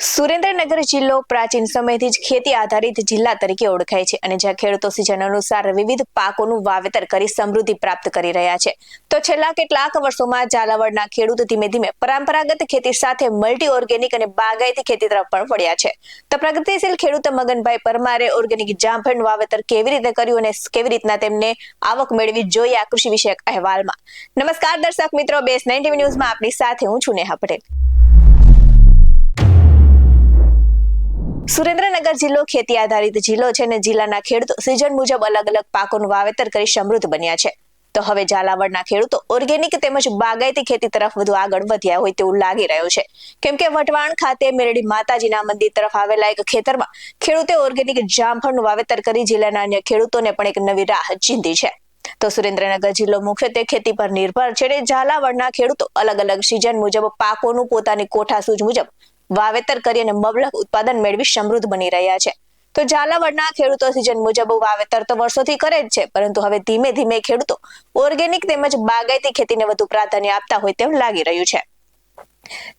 સુરેન્દ્રનગર જિલ્લો પ્રાચીન સમયથી જ ખેતી આધારિત જિલ્લા તરીકે ઓળખાય છે અને જ્યાં ખેડૂતો સિઝન અનુસાર વિવિધ પાકોનું વાવેતર કરી સમૃદ્ધિ પ્રાપ્ત કરી રહ્યા છે. તો છેલ્લા કેટલાક વર્ષોમાં ઝાલાવાડના ખેડૂતો ધીમે ધીમે પરંપરાગત ખેતી સાથે મલ્ટી ઓર્ગેનિક અને બાગાયતી ખેતી તરફ પણ વળ્યા છે. તો પ્રગતિશીલ ખેડૂત મગનભાઈ પરમારે ઓર્ગેનિક જામફળનું વાવેતર કેવી રીતે કર્યું અને કેવી રીતના તેમને આવક મેળવી જોઈએ આ કૃષિ વિષયક અહેવાલમાં. નમસ્કાર દર્શક મિત્રો, BS9 TV ન્યૂઝમાં આપની સાથે હું છું નેહા પટેલ. સુરેન્દ્રનગર જિલ્લો ખેતી આધારિત જિલ્લો છે અને જિલ્લાના ખેડૂતો સિઝન મુજબ અલગ અલગ પાકોનું વાવેતર કરી સમૃદ્ધ બન્યા છે. તો હવે ઝાલાવાડના ખેડૂતો ઓર્ગેનિક તેમજ બાગાયતી ખેતી તરફ વધુ આગળ વધ્યા હોય તેવું લાગી રહ્યું છે. કેમ કે વટવાણ ખાતે મેરડી માતાજીના મંદિર તરફ આવેલા એક ખેતરમાં ખેડૂતે ઓર્ગેનિક જામફળનું વાવેતર કરી જિલ્લાના અન્ય ખેડૂતોને પણ એક નવી રાહ ચીંધી છે. તો સુરેન્દ્રનગર જિલ્લો મુખ્યત્વે ખેતી પર નિર્ભર છે અને ઝાલાવાડના ખેડૂતો અલગ અલગ સિઝન મુજબ પાકોનું પોતાની કોઠાસૂઝ મુજબ વાવેતર કરી અને મબલખ ઉત્પાદન મેળવી સમૃદ્ધ બની રહ્યા છે. તો ઝાલાવાડના ખેડૂતો સિઝન મુજબ વાવેતર તો વર્ષોથી કરે જ છે, પરંતુ હવે ધીમે ધીમે ખેડૂતો ઓર્ગેનિક તેમજ બાગાયતી ખેતીને વધુ પ્રાધાન્ય આપતા હોય તેમ લાગી રહ્યું છે.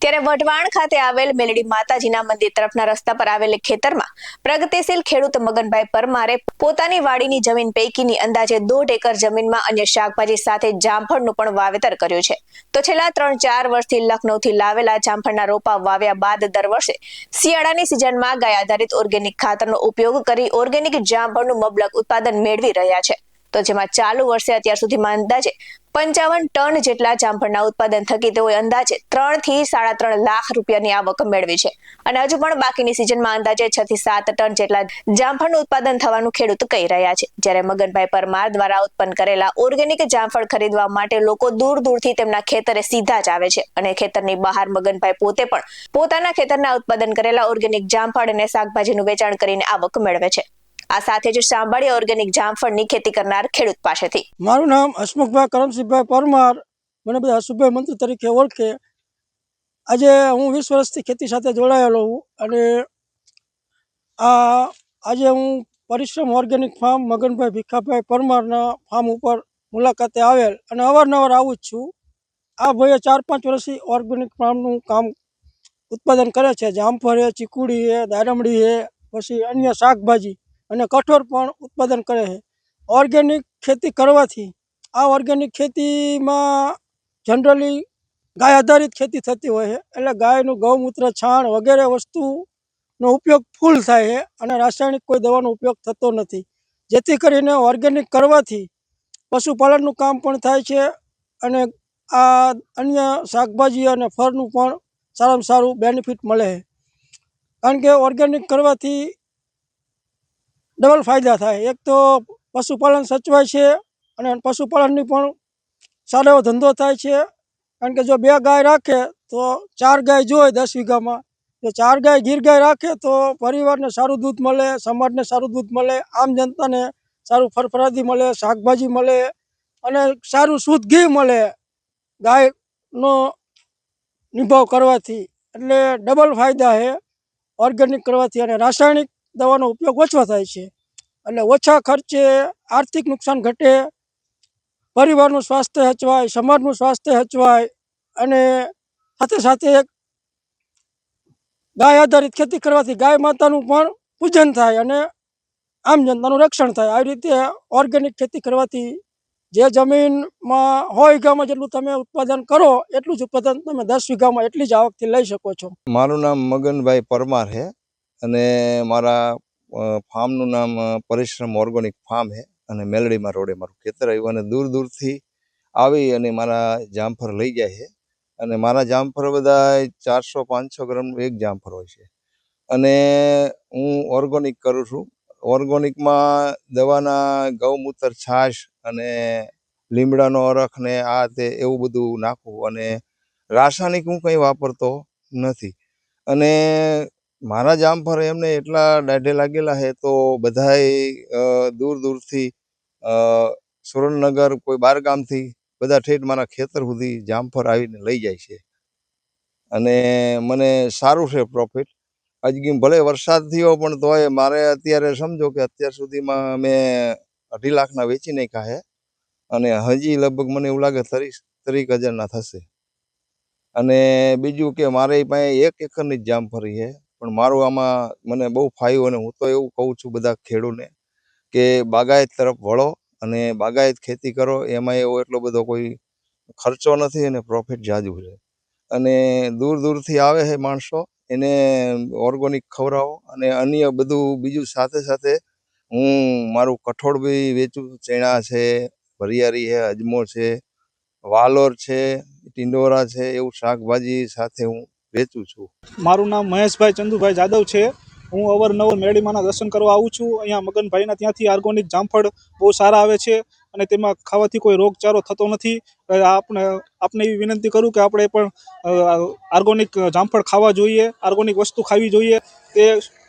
ત્યારે વઢવાણ ખાતે આવેલ મેલડી માતાજીના મંદિર તરફના રસ્તા પર આવેલ ખેતરમાં પ્રગતિશીલ ખેડૂત મગનભાઈ પરમારે પોતાની વાડીની જમીન પૈકીની અંદાજે 1.5 એકર જમીનમાં અન્ય શાકભાજી સાથે જામફળનું પણ વાવેતર કર્યું છે. તો છેલ્લા 3-4 વર્ષથી લખનૌથી લાવેલા જામફળના રોપા વાવ્યા બાદ દર વર્ષે શિયાળાની સિઝનમાં ગાય આધારિત ઓર્ગેનિક ખાતરનો ઉપયોગ કરી ઓર્ગેનિક જામફળનું મબલક ઉત્પાદન મેળવી રહ્યા છે. તો જેમાં ચાલુ વર્ષે અત્યાર સુધીમાં અંદાજે 55 ટન જેટલા જામફળના ઉત્પાદન થકી તેઓએ અંદાજે 3 થી 3.5 લાખ રૂપિયાની આવક મેળવી છે અને હજુ પણ બાકીની સિઝનમાં અંદાજે 6 થી 7 ટન જેટલા જામફળનું ઉત્પાદન થવાનું ખેડૂત કહી રહ્યા છે. જ્યારે મગનભાઈ પરમાર દ્વારા ઉત્પન્ન કરેલા ઓર્ગેનિક જામફળ ખરીદવા માટે લોકો દૂર દૂરથી તેમના ખેતરે સીધા જ આવે છે અને ખેતરની બહાર મગનભાઈ પોતે પણ પોતાના ખેતરના ઉત્પાદન કરેલા ઓર્ગેનિક જામફળ અને શાકભાજીનું વેચાણ કરીને આવક મેળવે છે. આ સાથે જ સાંભળીએ ઓર્ગેનિક જામફળની ખેતી કરનાર ખેડૂત પાસેથી. મારું નામ હસમુખભાઈ કરમસિંહભાઈ પરમાર, મને બધા હસુભાઈ મંત્રી તરીકે ઓળખે. આજે હું 20 વર્ષથી ખેતી સાથે જોડાયેલો હું અને આજે હું પરિશ્રમ ઓર્ગેનિક ફાર્મ મગનભાઈ ભીખાભાઈ પરમારના ફાર્મ ઉપર મુલાકાતે આવેલ અને અવારનવાર આવું જ છું. આ ભાઈએ 4-5 વર્ષથી ઓર્ગેનિક ફાર્મનું કામ ઉત્પાદન કરે છે. જામફળ છે, ચીકુડી છે, દાડમડી છે, પછી અન્ય શાકભાજી અને કઠોળ પણ ઉત્પાદન કરે છે. ઓર્ગેનિક ખેતી કરવાથી આ ઓર્ગેનિક ખેતીમાં જનરલી ગાય આધારિત ખેતી થતી હોય છે, એટલે ગાયનું ગૌમૂત્ર, છાણ વગેરે વસ્તુનો ઉપયોગ ફૂલ થાય છે અને રાસાયણિક કોઈ દવાનો ઉપયોગ થતો નથી. જેથી કરીને ઓર્ગેનિક કરવાથી પશુપાલનનું કામ પણ થાય છે અને આ અન્ય શાકભાજી અને ફળનું પણ સારામાં સારું બેનિફિટ મળે છે. કારણ કે ઓર્ગેનિક કરવાથી ડબલ ફાયદા થાય. એક તો પશુપાલન સચવાય છે અને પશુપાલનની પણ સારો એવો ધંધો થાય છે. કારણ કે જો 2 ગાય રાખે તો 4 ગાય જોઈએ 10 વીઘામાં. જો 4 ગાય ગીર ગાય રાખે તો પરિવારને સારું દૂધ મળે, સમાજને સારું દૂધ મળે, આમ જનતાને સારું ફરફરાદી મળે, શાકભાજી મળે અને સારું શુદ્ધ ઘી મળે ગાયનો નિભાવ કરવાથી. એટલે ડબલ ફાયદા છે ઓર્ગેનિક કરવાથી અને રાસાયણિક દવાનો ઉપયોગ ઓછો થાય છે. એટલે ઓછા ખર્ચે આર્થિક નુકસાન ઘટે, પરિવારનું સ્વાસ્થ્ય સચવાય, સમાજનું સ્વાસ્થ્ય સચવાય અને સાથે સાથે એક ગાય આધારિત ખેતી કરવાથી ગાય માતાનું પણ પૂજન થાય અને આમ જનતાનું રક્ષણ થાય. આવી રીતે ઓર્ગેનિક ખેતી કરવાથી જે જમીનમાં 100 વીઘામાં જેટલું તમે ઉત્પાદન કરો એટલું જ ઉત્પાદન તમે 10 વીઘામાં એટલી જ આવકથી લઈ શકો છો. મારું નામ મગનભાઈ પરમાર છે અને મારા ફાર્મનું નામ પરિશ્રમ ઓર્ગેનિક ફાર્મ છે અને મેલડીમાં રોડે મારું ખેતર આવ્યું અને દૂર દૂરથી આવી અને મારા જામફળ લઈ જાય છે અને મારા જામફળ બધા 400-500 ગ્રામનું એક જામફળ હોય છે અને હું ઓર્ગેનિક કરું છું. ઓર્ગેનિકમાં દવાના ગૌમૂત્ર, છાશ અને લીમડાનો અરખ ને આ તે એવું બધું નાખું અને રાસાયણિક હું કંઈ વાપરતો નથી. અને મારા જામફળ એમને એટલા દાઢે લાગેલા છે તો બધાય દૂર દૂરથી સુરેન્દ્રનગર કોઈ 12 ગામથી બધા ઠેઠ મારા ખેતર સુધી જામફળ આવીને લઈ જાય છે અને મને સારું છે પ્રોફિટ. હજી ભલે વરસાદ થયો પણ તોય મારે અત્યારે સમજો કે અત્યાર સુધીમાં મેં 2.5 લાખના વેચી નાખ્યા છે અને હજી લગભગ મને એવું લાગે 30 હજારના થશે. અને બીજું કે મારે પાસે 1 એકરની જ જામફળી છે પણ મારું આમાં મને બહુ ફાવ્યું અને હું તો એવું કહું છું બધા ખેડૂતને કે બાગાયત તરફ વળો અને બાગાયત ખેતી કરો. એમાં એવો એટલો બધો કોઈ ખર્ચો નથી અને પ્રોફિટ જાજુ છે. અને દૂર દૂરથી આવે છે માણસો, એને ઓર્ગોનિક ખવડાવો અને અન્ય બધું બીજું સાથે સાથે હું મારું કઠોળ બી વેચું. ચણા છે, વરિયાળી છે, અજમો છે, વાલોર છે, ટિંડોરા છે, એવું શાકભાજી સાથે હું વેચું છું. મારું નામ મહેશભાઈ ચંદુભાઈ જાદવ છે. હું અવારનવાર મેરડીમાના દર્શન કરવા આવું છું. અહીંયા મગનભાઈના ત્યાંથી ઓર્ગોનિક જામફળ બહુ સારા આવે છે અને તેમાં ખાવાથી કોઈ રોગચારો થતો નથી. આપને એવી વિનંતી કરું કે આપણે પણ ઓર્ગોનિક જામફળ ખાવા જોઈએ, ઓર્ગોનિક વસ્તુ ખાવી જોઈએ. તે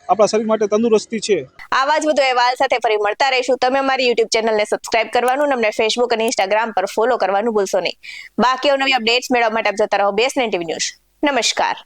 આપણા શરીર માટે તંદુરસ્તી છે. આવા જ વધુ અહેવાલ સાથે ફરી મળતા રહીશું. તમે અમારી યુટ્યુબ ચેનલને સબસ્ક્રાઇબ કરવાનું અને અમને ફેસબુક અને ઇન્સ્ટાગ્રામ પર ફોલો કરવાનું ભૂલશો નહીં. બાકી નવી અપડેટ્સ મેળવવા માટે આપ જોતા રહો BS9 TV ન્યૂઝ. નમસ્કાર.